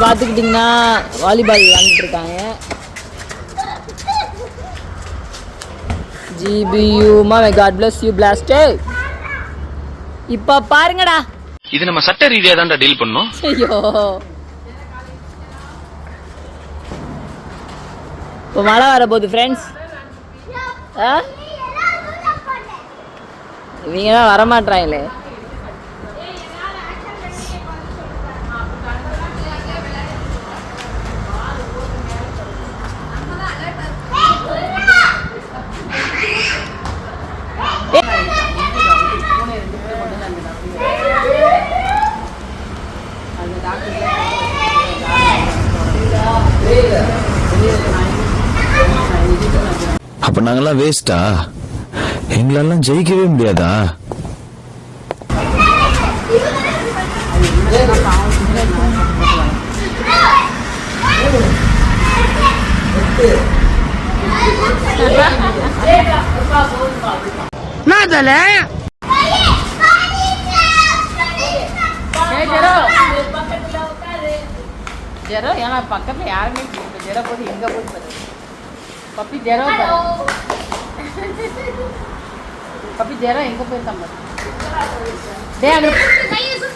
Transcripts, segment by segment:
பார்த்துக்கிட்டிங்கன்னா வாலிபால் விளாண்டுட்டு இருக்காங்க. ஜிபியூமா காட் பிளஸ் யூ பிளாஸ்டர். இப்போ பாருங்கடா, இது நம்ம சட்ட ரீதியா தான் டீல் பண்ணோம். ஐயோ, இப்போ மழை வர போகுது ஃப்ரெண்ட்ஸ். இவங்கதான் வரமாட்டாங்களே. அப்ப நாங்கெல்லாம் வேஸ்டா? எங்களெல்லாம் ஜெயிக்கவே முடியாதா? ஜெரோ ஏன்னா பக்கத்துல யாருமே ஜெரோ போது எங்க போது பப்பி ஜெரோ பப்பி ஜெரோ எங்க போயிருக்காங்க? டே அங்க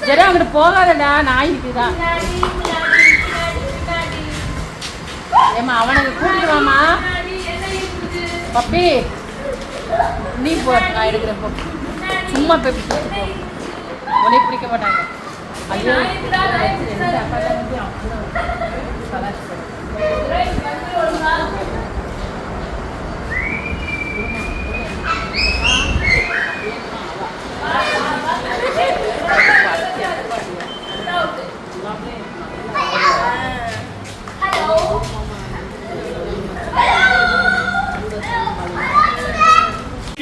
ஜெரோ அங்கிட்டு போகாதடா, நாய் இருக்குதான். ஏமா அவனுக்கு கூட்டிட்டு வாமா பப்பி. நீ போ, நான் எடுக்கிறேன் போ. சும்மா போய் பிடிச்சிட்டு போ, உடனே பிடிக்க மாட்டாங்க. ஐயோ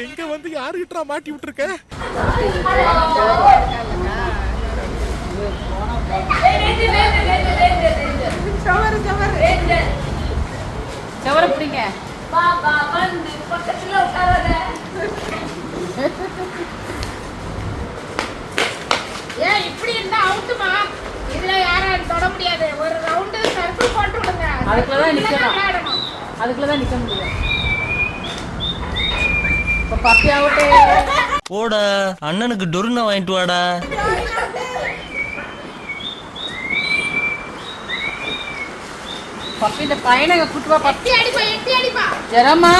எங்க வந்து யாருகிட்ட மாட்டி விட்டுருக்க? செவர பிடிங்க. ஏன் இப்படி இருந்தா அவுட்டுமா? இதுல யாரும் தொட முடியாது. ஒரு ரவுண்டு சர்க்கிள் போட்டு விடுங்க. அதுக்குள்ளதான் நிக்கணும், அதுக்குள்ளதான் நிக்க முடியும். இப்ப பப்பி அவுட்டு. போடா, அண்ணனுக்கு டொருனா வாங்கிட்டு வாடா. பப்பி இந்த பையனை கூட்டுவா. எட்டி அடிப்பா, எட்டி அடிப்பா. ஜெரமா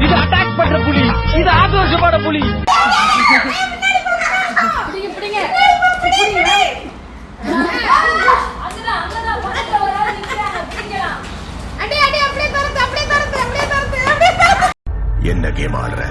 இது அட்டாக் பண்ற புலி, இது ஆக்ரோஷமான புலி. பிடிங்க பிடிங்க. அடி அடி, அப்படியே தரது, அப்படியே தரது, அப்படியே தரது, அப்படியே தரது. என்ன கேம் ஆடுற?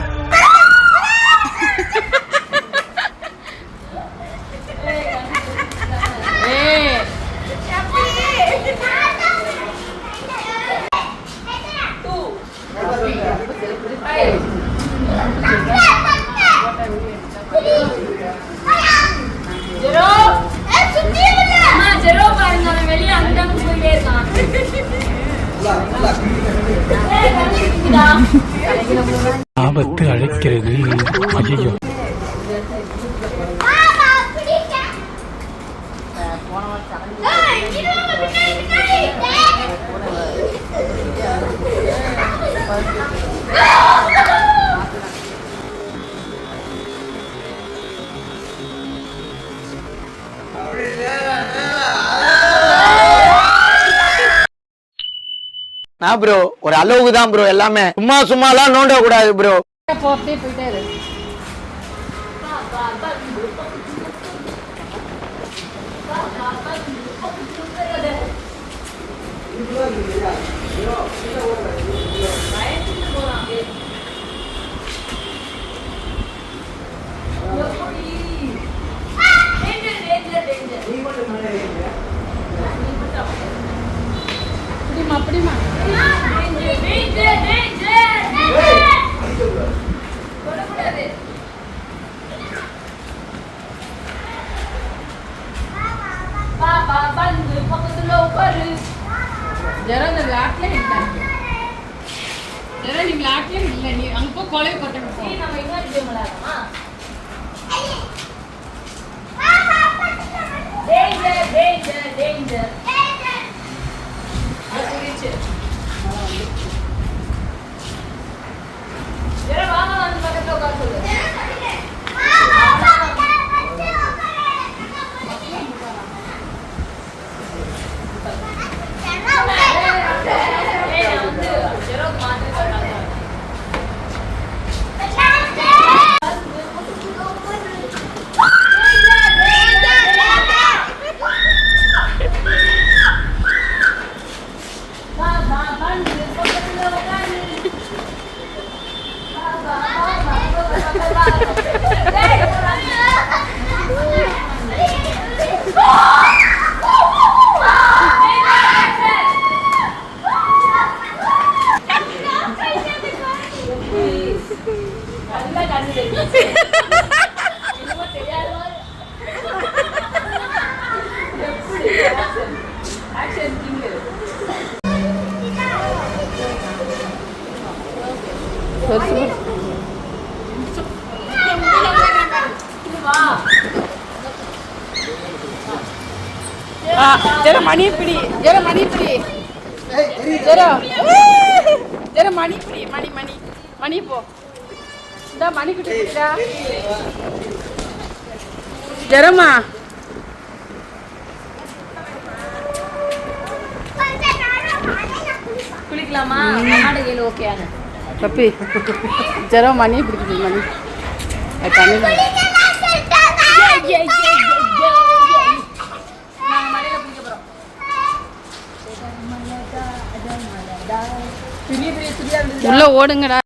ஆபத்து அழைக்கிறது. ஐயோ, நான் ப்ரோ ஒரு அளவுக்கு தான் ப்ரோ, எல்லாமே சும்மா சும்மாலாம் நோண்ட கூடாது ப்ரோ. போயிட்டே இரு. அப்படிமா ஜரம் இந்த லாட்ல தொலைவு கொட்டணும். நம்ம இன்னொரு கேம் விளையாடலாமா? Danger danger danger. அது புரியுது. வேற வாங்க வந்து பக்கத்துல உட்கார சொல்லு. ஜெர மணி பிடி, ஜெர மணி பிடி, ஜெர ஜெர மணி பிடி, மணி மணி மணி போ. இந்த மணி குட்டி பிடிடா. ஜெரமா குளிக்கலாமா? அம்மாட கேளு ஓகேன்னு. பப்பி ஜெர மணி பிடிக்குது மணி. தண்ணி உள்ள ஓடுங்கடா.